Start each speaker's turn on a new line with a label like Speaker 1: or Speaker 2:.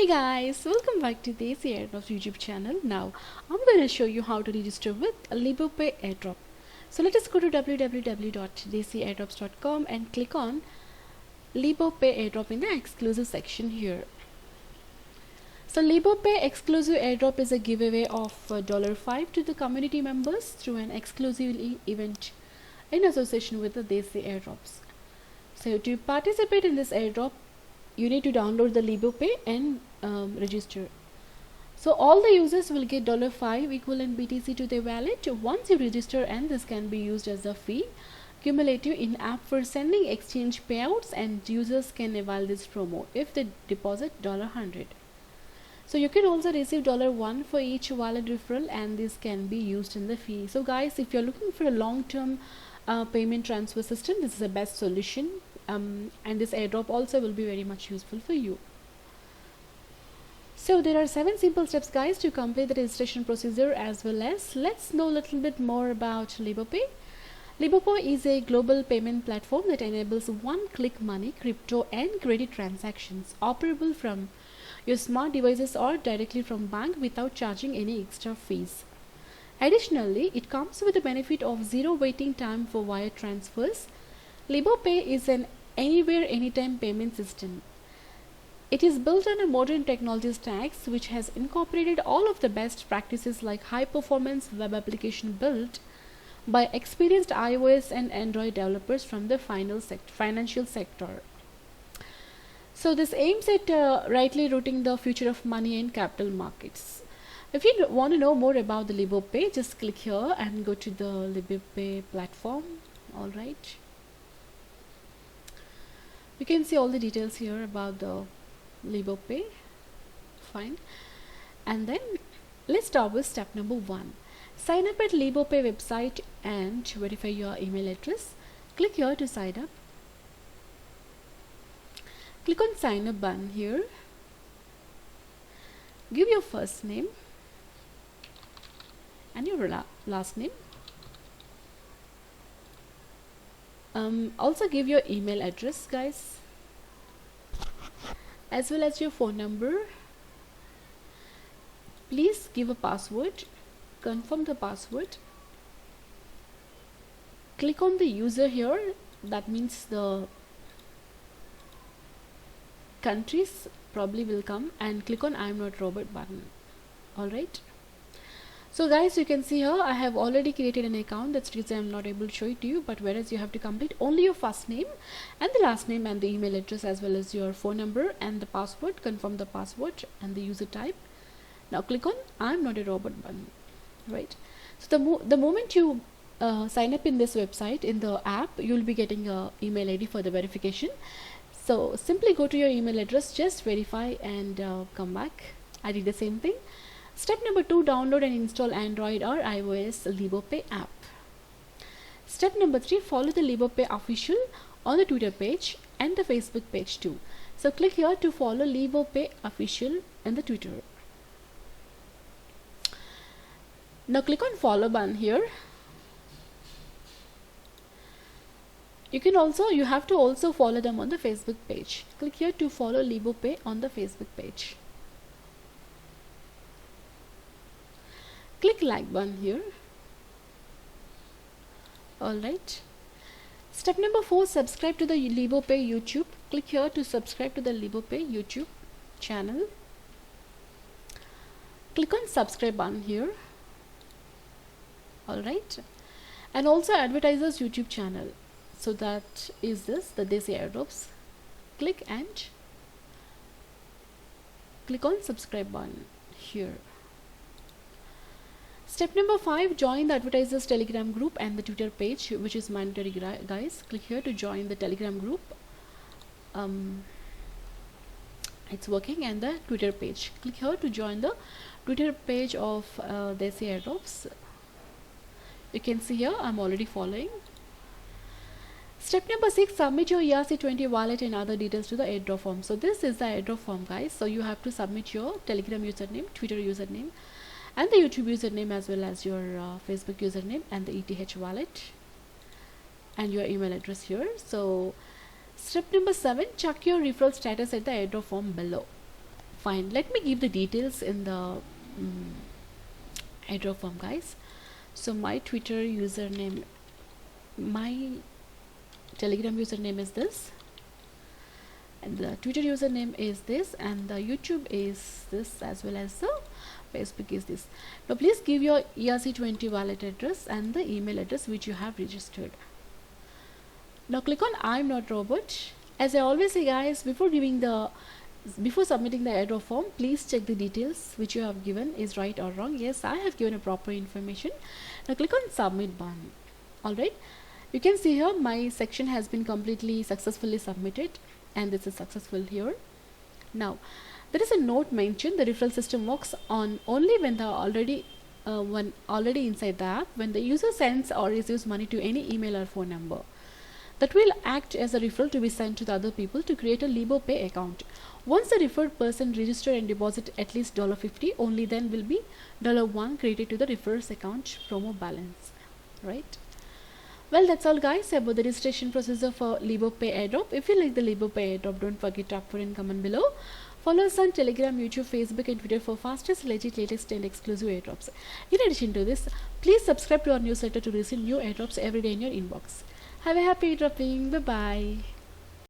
Speaker 1: Hey guys, welcome back to Desi Airdrop's YouTube channel. Now, I'm going to show you how to register with LiboPay Airdrop. So let us go to www.desiairdrops.com and click on LiboPay Airdrop in the exclusive section here. So LiboPay exclusive airdrop is a giveaway of $5 to the community members through an exclusive event in association with the Desi Airdrops. So to participate in this airdrop, you need to download the LiboPay and register. So all the users will get $5 equivalent BTC to their wallet once you register, and this can be used as a fee cumulative in app for sending exchange payouts, and users can avail this promo if they deposit $100. So you can also receive $1 for each wallet referral, and this can be used in the fee. So guys, if you're looking for a long-term payment transfer system, this is the best solution. And this airdrop also will be very much useful for you. So there are 7 simple steps, guys, to complete the registration procedure, as well as let's know a little bit more about LiboPay. LiboPay is a global payment platform that enables one-click money, crypto and credit transactions operable from your smart devices or directly from bank without charging any extra fees. Additionally, it comes with the benefit of zero waiting time for wire transfers. LiboPay is an anywhere anytime payment system. It is built on a modern technology stack which has incorporated all of the best practices like high performance web application built by experienced iOS and Android developers from the financial sector. So this aims at rightly routing the future of money and capital markets. If you want to know more about the LiboPay, just click here and go to the LiboPay platform. Alright. You can see all the details here about the LiboPay. Fine. And then let's start with step number 1. Sign up at LiboPay website and verify your email address. Click here to sign up. Click on sign up button here. Give your first name and your last name. Also give your email address, guys, as well as your phone number. Please give a password. Confirm the password. Click on the user here, that means the countries probably will come, and click on I am not robot button. Alright. So guys, you can see here I have already created an account. That's the reason I'm not able to show it to you, but whereas you have to complete only your first name and the last name and the email address, as well as your phone number and the password. Confirm the password and the user type. Now click on I'm not a robot button. Right. So the moment you sign up in this website, in the app, you'll be getting a email ID for the verification. So simply go to your email address, just verify and come back. I did the same thing. Step number 2, download and install Android or iOS LiboPay app. Step number 3, follow the LiboPay official on the Twitter page and the Facebook page too. So click here to follow LiboPay official in the Twitter. Now click on follow button here. You have to also follow them on the Facebook page. Click here to follow LiboPay on the Facebook page. Click like button here. Alright. Step number 4, subscribe to the LiboPay YouTube. Click here to subscribe to the LiboPay YouTube channel. Click on subscribe button here. Alright. And also advertisers YouTube channel. So that is this, the Desi Airdrops. Click and click on subscribe button here. Step number 5, join the advertisers Telegram group and the Twitter page, which is mandatory, guys. Click here to join the Telegram group. It's working, and the Twitter page. Click here to join the Twitter page of Desi Airdrops. You can see here I'm already following. Step number 6, submit your ERC20 wallet and other details to the airdrop form. So this is the airdrop form, guys. So you have to submit your Telegram username, Twitter username, and the YouTube username, as well as your Facebook username and the ETH wallet and your email address here. So step number 7, check your referral status at the airdrop form below. Fine, let me give the details in the airdrop form, guys. So my Twitter username, my Telegram username is this, and the Twitter username is this, and the YouTube is this, as well as the Facebook is this. Now please give your ERC20 wallet address and the email address which you have registered. Now click on I'm not robot. As I always say, guys, before submitting the airdrop form, please check the details which you have given is right or wrong. Yes, I have given a proper information. Now click on submit button. Alright, you can see here my section has been completely successfully submitted, and this is successful here. Now there is a note mentioned the referral system works on only when already inside the app, when the user sends or receives money to any email or phone number. That will act as a referral to be sent to the other people to create a LiboPay account. Once the referred person register and deposit at least $50, only then will be $1 credited to the referrer's account promo balance. Right? Well, that's all, guys, about the registration procedure for LiboPay airdrop. If you like the LiboPay airdrop, don't forget to upvote and comment below. Follow us on Telegram, YouTube, Facebook and Twitter for fastest, legit, latest and exclusive airdrops. In addition to this, please subscribe to our newsletter to receive new airdrops every day in your inbox. Have a happy airdropping. Bye bye.